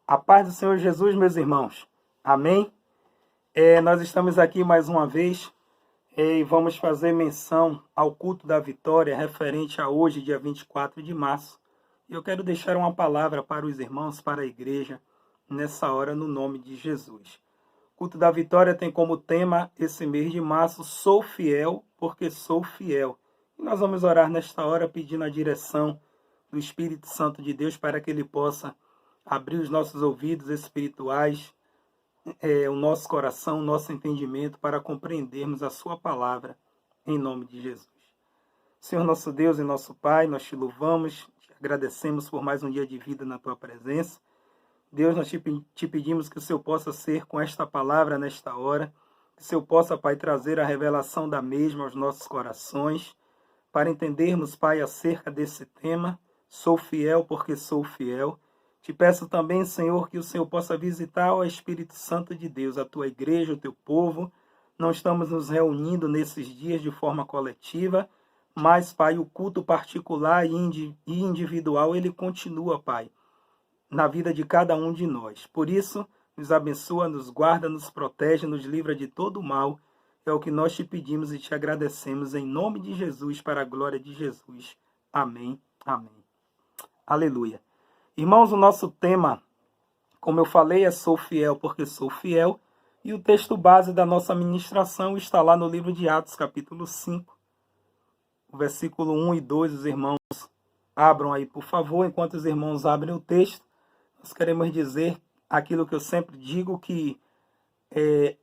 A paz do Senhor Jesus, meus irmãos. Amém? Nós estamos aqui mais uma vez e vamos fazer menção ao culto da vitória referente a hoje, dia 24 de março. E eu quero deixar uma palavra para os irmãos, para a igreja, nessa hora, no nome de Jesus. O culto da vitória tem como tema, esse mês de março, Sou Fiel, porque sou fiel. E nós vamos orar nesta hora pedindo a direção do Espírito Santo de Deus para que ele possa abrir os nossos ouvidos espirituais, o nosso coração, o nosso entendimento para compreendermos a sua palavra, em nome de Jesus. Senhor nosso Deus e nosso Pai, nós te louvamos, te agradecemos por mais um dia de vida na tua presença. Deus, nós te pedimos que o Senhor possa ser com esta palavra nesta hora, que o Senhor possa, Pai, trazer a revelação da mesma aos nossos corações, para entendermos, Pai, acerca desse tema. Sou fiel porque sou fiel. Te peço também, Senhor, que o Senhor possa visitar, ó Espírito Santo de Deus, a tua igreja, o teu povo. Não estamos nos reunindo nesses dias de forma coletiva, mas, Pai, o culto particular e individual, ele continua, Pai, na vida de cada um de nós. Por isso, nos abençoa, nos guarda, nos protege, nos livra de todo o mal. É o que nós te pedimos e te agradecemos em nome de Jesus, para a glória de Jesus. Amém. Amém. Aleluia. Irmãos, o nosso tema, como eu falei, é Sou Fiel porque sou fiel. E o texto base da nossa ministração está lá no livro de Atos, capítulo 5, o versículo 1 e 2. Os irmãos abram aí, por favor. Enquanto os irmãos abrem o texto, nós queremos dizer aquilo que eu sempre digo, que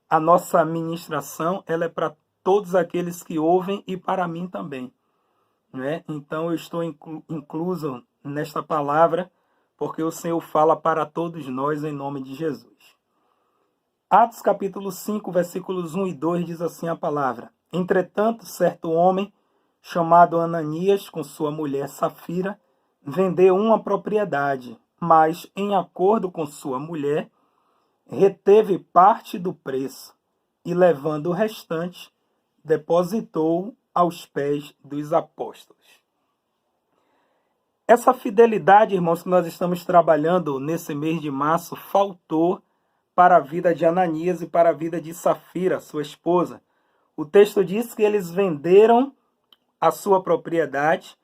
a nossa ministração ela é para todos aqueles que ouvem e para mim também, né? Então eu estou incluso nesta palavra, porque o Senhor fala para todos nós em nome de Jesus. Atos capítulo 5, versículos 1 e 2 diz assim a palavra: Entretanto, certo homem, chamado Ananias, com sua mulher Safira, vendeu uma propriedade, mas, em acordo com sua mulher, reteve parte do preço e, levando o restante, depositou aos pés dos apóstolos. Essa fidelidade, irmãos, que nós estamos trabalhando nesse mês de março, faltou para a vida de Ananias e para a vida de Safira, sua esposa. O texto diz que eles venderam a sua propriedade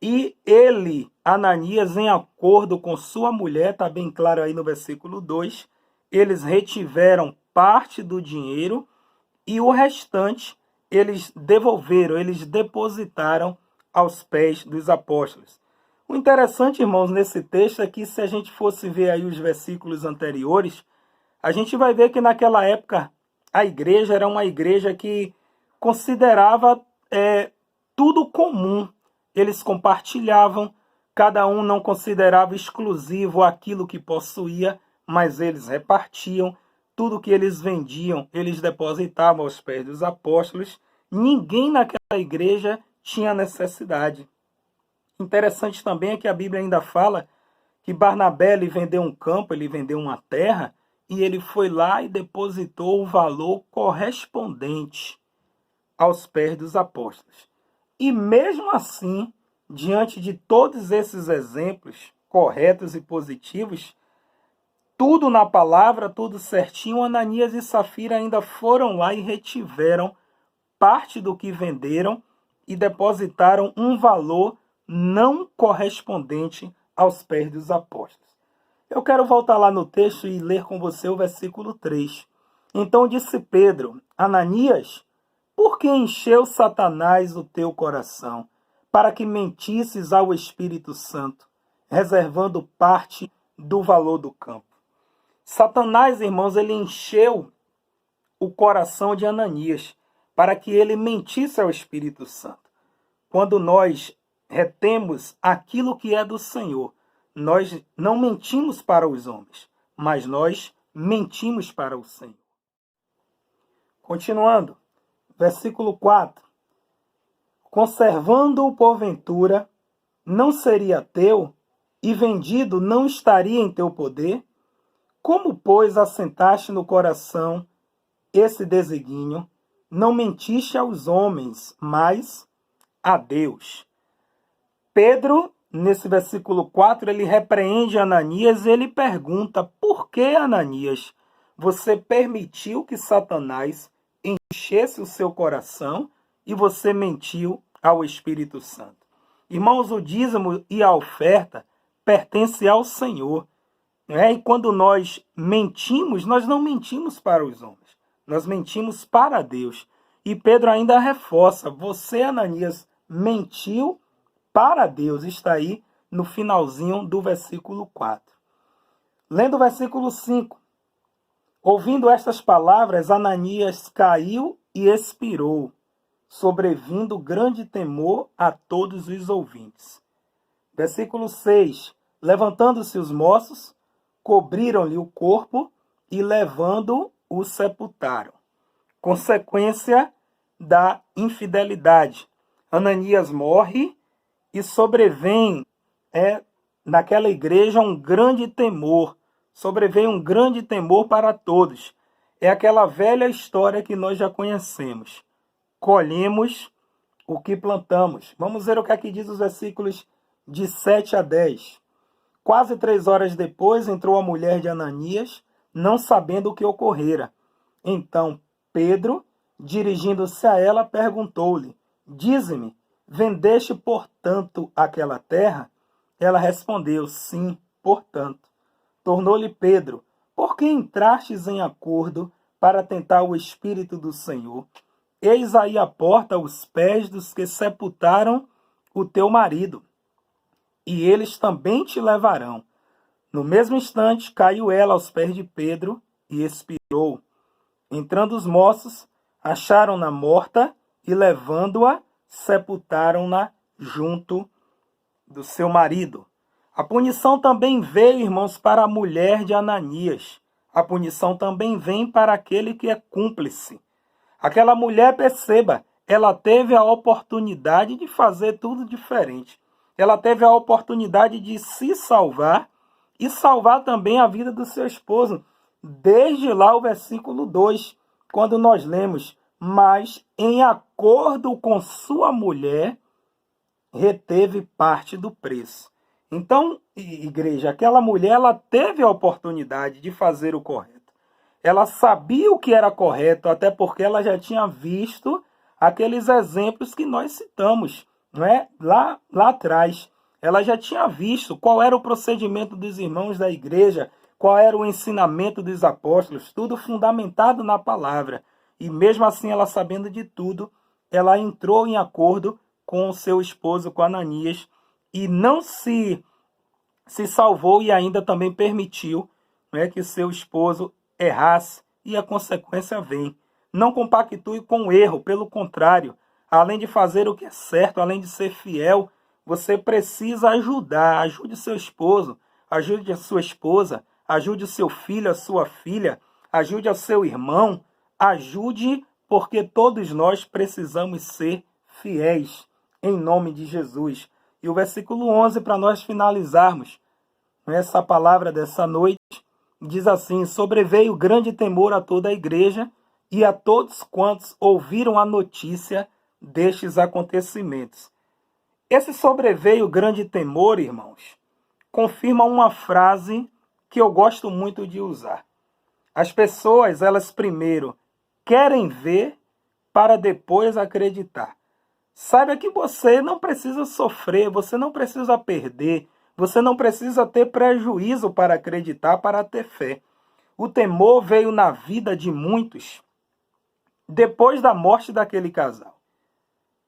e ele, Ananias, em acordo com sua mulher, está bem claro aí no versículo 2, eles retiveram parte do dinheiro e o restante eles devolveram, eles depositaram aos pés dos apóstolos. O interessante, irmãos, nesse texto é que se a gente fosse ver aí os versículos anteriores, a gente vai ver que naquela época a igreja era uma igreja que considerava tudo comum. Eles compartilhavam, cada um não considerava exclusivo aquilo que possuía, mas eles repartiam. Tudo que eles vendiam, eles depositavam aos pés dos apóstolos. Ninguém naquela igreja tinha necessidade. Interessante também é que a Bíblia ainda fala que Barnabé ele vendeu um campo, ele vendeu uma terra, e ele foi lá e depositou o valor correspondente aos pés dos apóstolos. E mesmo assim, diante de todos esses exemplos corretos e positivos, tudo na palavra, tudo certinho, Ananias e Safira ainda foram lá e retiveram parte do que venderam e depositaram um valor não correspondente aos pés dos apóstolos. Eu quero voltar lá no texto e ler com você o versículo 3. Então disse Pedro: Ananias, por que encheu Satanás o teu coração, para que mentisses ao Espírito Santo, reservando parte do valor do campo? Satanás, irmãos, ele encheu o coração de Ananias, para que ele mentisse ao Espírito Santo. Quando nós retemos aquilo que é do Senhor, nós não mentimos para os homens, mas nós mentimos para o Senhor. Continuando, versículo 4. Conservando-o porventura, não seria teu, e vendido não estaria em teu poder? Como, pois, assentaste no coração esse desígnio, não mentiste aos homens, mas a Deus. Pedro nesse versículo 4, ele repreende Ananias e ele pergunta: por que, Ananias, você permitiu que Satanás enchesse o seu coração e você mentiu ao Espírito Santo? Irmãos, o dízimo e a oferta pertencem ao Senhor. E quando nós mentimos, nós não mentimos para os homens, nós mentimos para Deus. E Pedro ainda reforça: você, Ananias, mentiu para Deus. Está aí no finalzinho do versículo 4. Lendo o versículo 5. Ouvindo estas palavras, Ananias caiu e expirou, sobrevindo grande temor a todos os ouvintes. Versículo 6. Levantando-se os moços, cobriram-lhe o corpo e, levando-o, o sepultaram. Consequência da infidelidade. Ananias morre e sobrevém naquela igreja um grande temor. Sobrevém um grande temor para todos. É aquela velha história que nós já conhecemos. Colhemos o que plantamos. Vamos ver o que aqui diz os versículos de 7 a 10. Quase 3 horas depois entrou a mulher de Ananias, não sabendo o que ocorrera. Então Pedro, dirigindo-se a ela, perguntou-lhe: dize-me, vendeste, portanto, aquela terra? Ela respondeu: sim, portanto. Tornou-lhe Pedro: por que entrastes em acordo para tentar o Espírito do Senhor? Eis aí a porta os pés dos que sepultaram o teu marido, e eles também te levarão. No mesmo instante caiu ela aos pés de Pedro e expirou. Entrando os moços, acharam-na morta e, levando-a, sepultaram-na junto do seu marido. A punição também veio, irmãos, para a mulher de Ananias. A punição também vem para aquele que é cúmplice. Aquela mulher, perceba, ela teve a oportunidade de fazer tudo diferente. Ela teve a oportunidade de se salvar e salvar também a vida do seu esposo. Desde lá o versículo 2, quando nós lemos: mas em acordo com sua mulher, reteve parte do preço. Então, igreja, aquela mulher, ela teve a oportunidade de fazer o correto. Ela sabia o que era correto, até porque ela já tinha visto aqueles exemplos que nós citamos, não é? Lá atrás. Ela já tinha visto qual era o procedimento dos irmãos da igreja, qual era o ensinamento dos apóstolos, tudo fundamentado na palavra. E mesmo assim, ela sabendo de tudo, ela entrou em acordo com o seu esposo, com Ananias, e não se salvou e ainda também permitiu, né, que seu esposo errasse, e a consequência vem. Não compactue com o erro, pelo contrário, além de fazer o que é certo, além de ser fiel, você precisa ajudar. Ajude seu esposo, ajude a sua esposa, ajude o seu filho, a sua filha, ajude o seu irmão, ajude, porque todos nós precisamos ser fiéis, em nome de Jesus. E o versículo 11, para nós finalizarmos essa palavra dessa noite, diz assim: sobreveio grande temor a toda a igreja e a todos quantos ouviram a notícia destes acontecimentos. Esse sobreveio grande temor, irmãos, confirma uma frase que eu gosto muito de usar. As pessoas, elas primeiro querem ver para depois acreditar. Saiba que você não precisa sofrer, você não precisa perder, você não precisa ter prejuízo para acreditar, para ter fé. O temor veio na vida de muitos depois da morte daquele casal.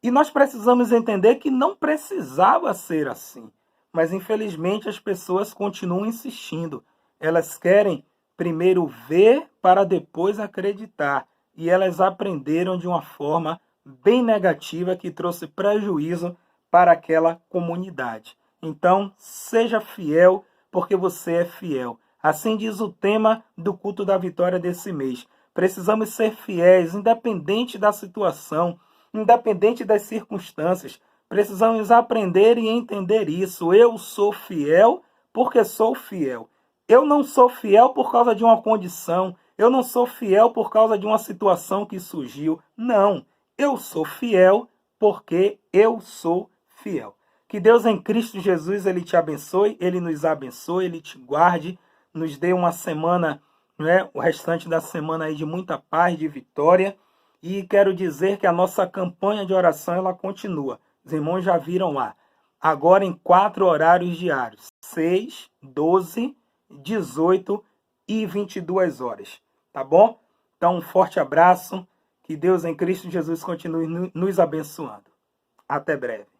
E nós precisamos entender que não precisava ser assim. Mas infelizmente as pessoas continuam insistindo. Elas querem primeiro ver para depois acreditar. E elas aprenderam de uma forma bem negativa que trouxe prejuízo para aquela comunidade. Então, seja fiel, porque você é fiel. Assim diz o tema do culto da vitória desse mês. Precisamos ser fiéis, independente da situação, independente das circunstâncias. Precisamos aprender e entender isso. Eu sou fiel porque sou fiel. Eu não sou fiel por causa de uma condição. Eu não sou fiel por causa de uma situação que surgiu. Não. Eu sou fiel porque eu sou fiel. Que Que Deus em Cristo Jesus, Ele te abençoe, Ele nos abençoe, Ele te guarde, nos dê uma semana, né, o restante da semana aí de muita paz, de vitória. E quero dizer que a nossa campanha de oração, ela continua. Os irmãos já viram lá. Agora em 4 horários diários. 6, 12, 18 e 22 horas. Tá bom? Então um forte abraço. Que Deus em Cristo Jesus continue nos abençoando. Até breve.